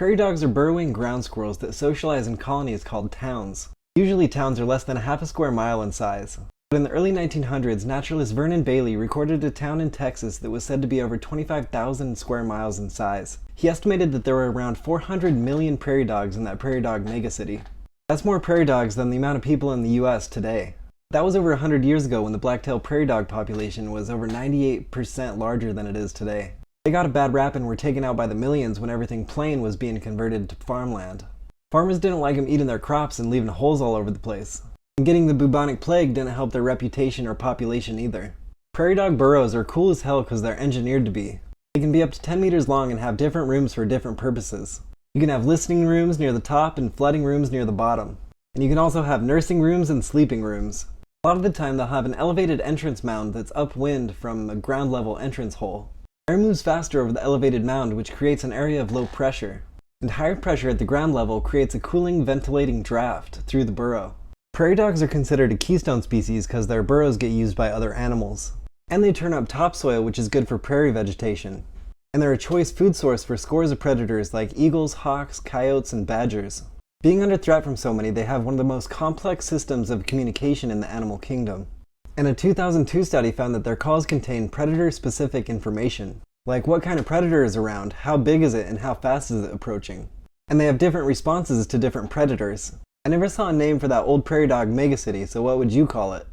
Prairie dogs are burrowing ground squirrels that socialize in colonies called towns. Usually towns are less than half a square mile in size. But in the early 1900s, naturalist Vernon Bailey recorded a town in Texas that was said to be over 25,000 square miles in size. He estimated that there were around 400 million prairie dogs in that prairie dog megacity. That's more prairie dogs than the amount of people in the US today. That was over 100 years ago when the black-tailed prairie dog population was over 98% larger than it is today. They got a bad rap and were taken out by the millions when everything plain was being converted to farmland. Farmers didn't like them eating their crops and leaving holes all over the place. And getting the bubonic plague didn't help their reputation or population either. Prairie dog burrows are cool as hell because they're engineered to be. They can be up to 10 meters long and have different rooms for different purposes. You can have listening rooms near the top and flooding rooms near the bottom. And you can also have nursing rooms and sleeping rooms. A lot of the time they'll have an elevated entrance mound that's upwind from a ground level entrance hole. Air moves faster over the elevated mound, which creates an area of low pressure. And higher pressure at the ground level creates a cooling, ventilating draft through the burrow. Prairie dogs are considered a keystone species because their burrows get used by other animals. And they turn up topsoil, which is good for prairie vegetation. And they're a choice food source for scores of predators like eagles, hawks, coyotes, and badgers. Being under threat from so many, they have one of the most complex systems of communication in the animal kingdom. And a 2002 study found that their calls contain predator-specific information, like what kind of predator is around, how big is it, and how fast is it approaching. And they have different responses to different predators. I never saw a name for that old prairie dog megacity, so what would you call it?